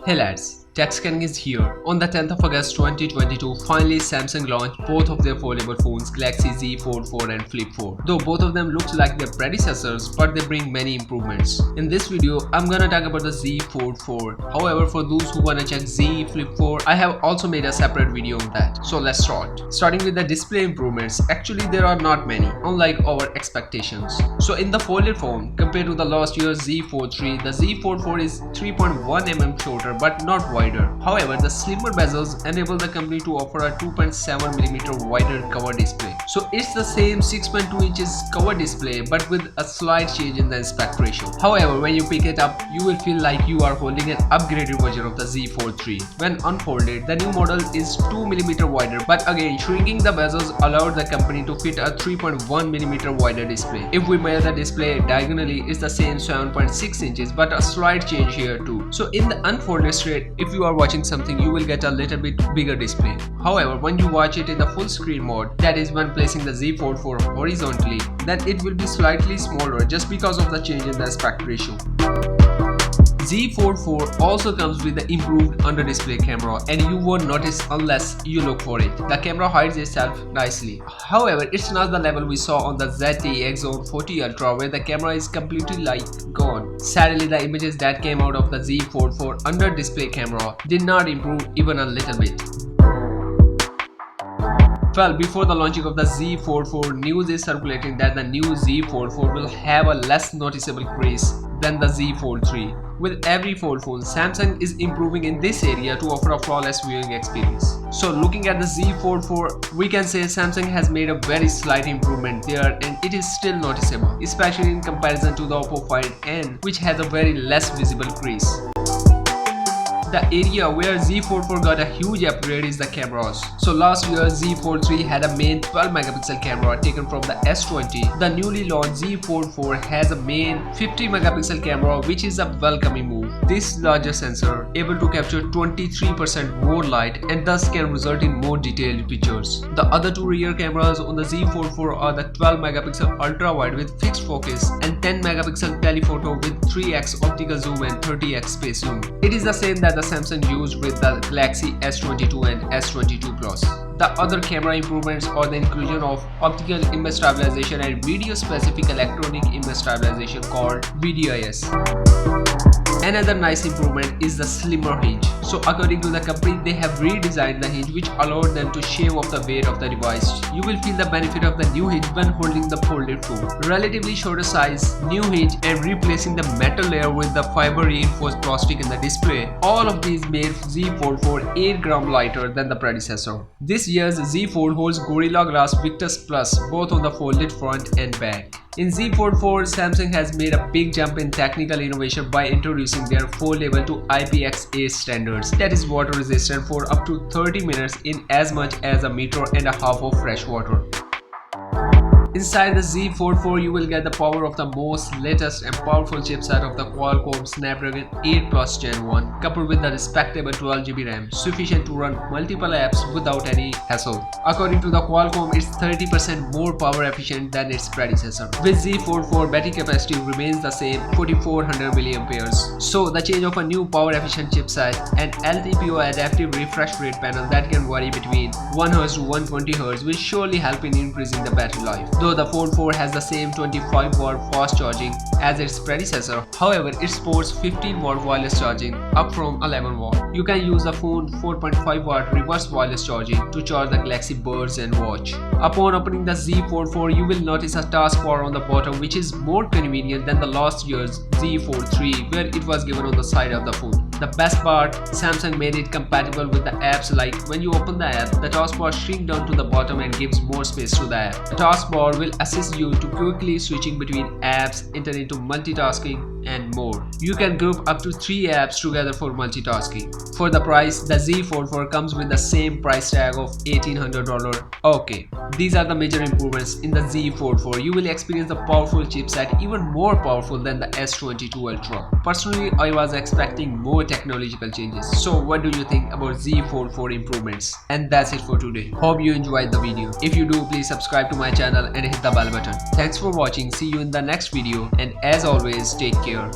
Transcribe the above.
Hey lads, TechScanning is here. On the 10th of August 2022, finally Samsung launched both of their foldable phones, Galaxy Z Fold4 and Flip 4. Though both of them look like their predecessors, but they bring many improvements. In this video, I'm gonna talk about the Z Fold4. However, for those who wanna check Z Flip 4, I have also made a separate video on that. So let's start. Starting with the display improvements, actually there are not many, unlike our expectations. So in the folded phone, compared to the last year's Z Fold3, the Z Fold4 is 3.1 mm shorter but not wider. However, the slimmer bezels enable the company to offer a 2.7 mm wider cover display. So it's the same 6.2 inches cover display but with a slight change in the aspect ratio. However, when you pick it up, you will feel like you are holding an upgraded version of the Z Fold3. When unfolded, the new model is 2 mm wider, but again shrinking the bezels allowed the company to fit a 3.1 mm wider display. If we measure the display diagonally, it's the same 7.6 inches but a slight change here too. So in the unfolded state, if you are watching something, you will get a little bit bigger display. However, when you watch it in the full screen mode, that is when placing the Z Fold4 horizontally, then it will be slightly smaller just because of the change in the aspect ratio. Z Fold4 also comes with the improved under-display camera, and you won't notice unless you look for it. The camera hides itself nicely. However, it's not the level we saw on the ZTE Zone 40 Ultra where the camera is completely gone. Sadly, the images that came out of the Z Fold4 under-display camera did not improve even a little bit. Well, before the launching of the Z Fold4, news is circulating that the new Z Fold4 will have a less noticeable crease than the Z Fold3. With every fold phone, Samsung is improving in this area to offer a flawless viewing experience. So looking at the Z Fold4, we can say Samsung has made a very slight improvement there, and it is still noticeable, especially in comparison to the Oppo Find N, which has a very less visible crease. The area where Z Fold4 got a huge upgrade is the cameras. So last year Z Fold3 had a main 12 megapixel camera taken from the S20. The newly launched Z Fold4 has a main 50 megapixel camera, which is a welcoming move. This larger sensor able to capture 23% more light and thus can result in more detailed pictures. The other two rear cameras on the Z Fold4 are the 12 megapixel ultra wide with fixed focus and 10 megapixel telephoto with 3x optical zoom and 30x space zoom. It is the same that the Samsung used with the Galaxy S22 and S22 Plus. The other camera improvements are the inclusion of optical image stabilization and video-specific electronic image stabilization called VDIS. Another nice improvement is the slimmer hinge. So according to the company, they have redesigned the hinge which allowed them to shave off the weight of the device. You will feel the benefit of the new hinge when holding the folded phone. Relatively shorter size, new hinge, and replacing the metal layer with the fiber reinforced plastic in the display. All of these made Z Fold4 8 grams lighter than the predecessor. This year's Z Fold holds Gorilla Glass Victus Plus both on the folded front and back. In Z Fold4, Samsung has made a big jump in technical innovation by introducing their foldable to IPX8 standards, that is water resistant for up to 30 minutes in as much as a meter and a half of fresh water. Inside the Z Fold4, you will get the power of the most latest and powerful chipset of the Qualcomm Snapdragon 8 Plus Gen 1, coupled with the respectable 12GB RAM, sufficient to run multiple apps without any hassle. According to the Qualcomm, it's 30% more power efficient than its predecessor. With Z Fold4, battery capacity remains the same, 4400 mAh. So the change of a new power efficient chipset and LTPO adaptive refresh rate panel that can vary between 1Hz to 120Hz will surely help in increasing the battery life. Though the Fold4 has the same 25-watt fast charging as its predecessor, however, it supports 15-watt wireless charging up from 11-watt. You can use the phone 4.5-watt reverse wireless charging to charge the Galaxy Buds and watch. Upon opening the Z Fold4, you will notice a taskbar on the bottom, which is more convenient than the last year's Z Fold3 where it was given on the side of the phone. The best part, Samsung made it compatible with the apps, like when you open the app, the taskbar shrinks down to the bottom and gives more space to the app. The taskbar will assist you to quickly switching between apps, enter into multitasking and more. You can group up to 3 apps together for multitasking. For the price, the Z Fold4 comes with the same price tag of $1800. Okay, these are the major improvements in the Z Fold4. You will experience the powerful chipset, even more powerful than the S22 Ultra. Personally, I was expecting more technological changes. So what do you think about Z Fold4 improvements? And that's it for today. Hope you enjoyed the video. If you do, please subscribe to my channel and hit the bell button. Thanks for watching. See you in the next video, and as always, take care.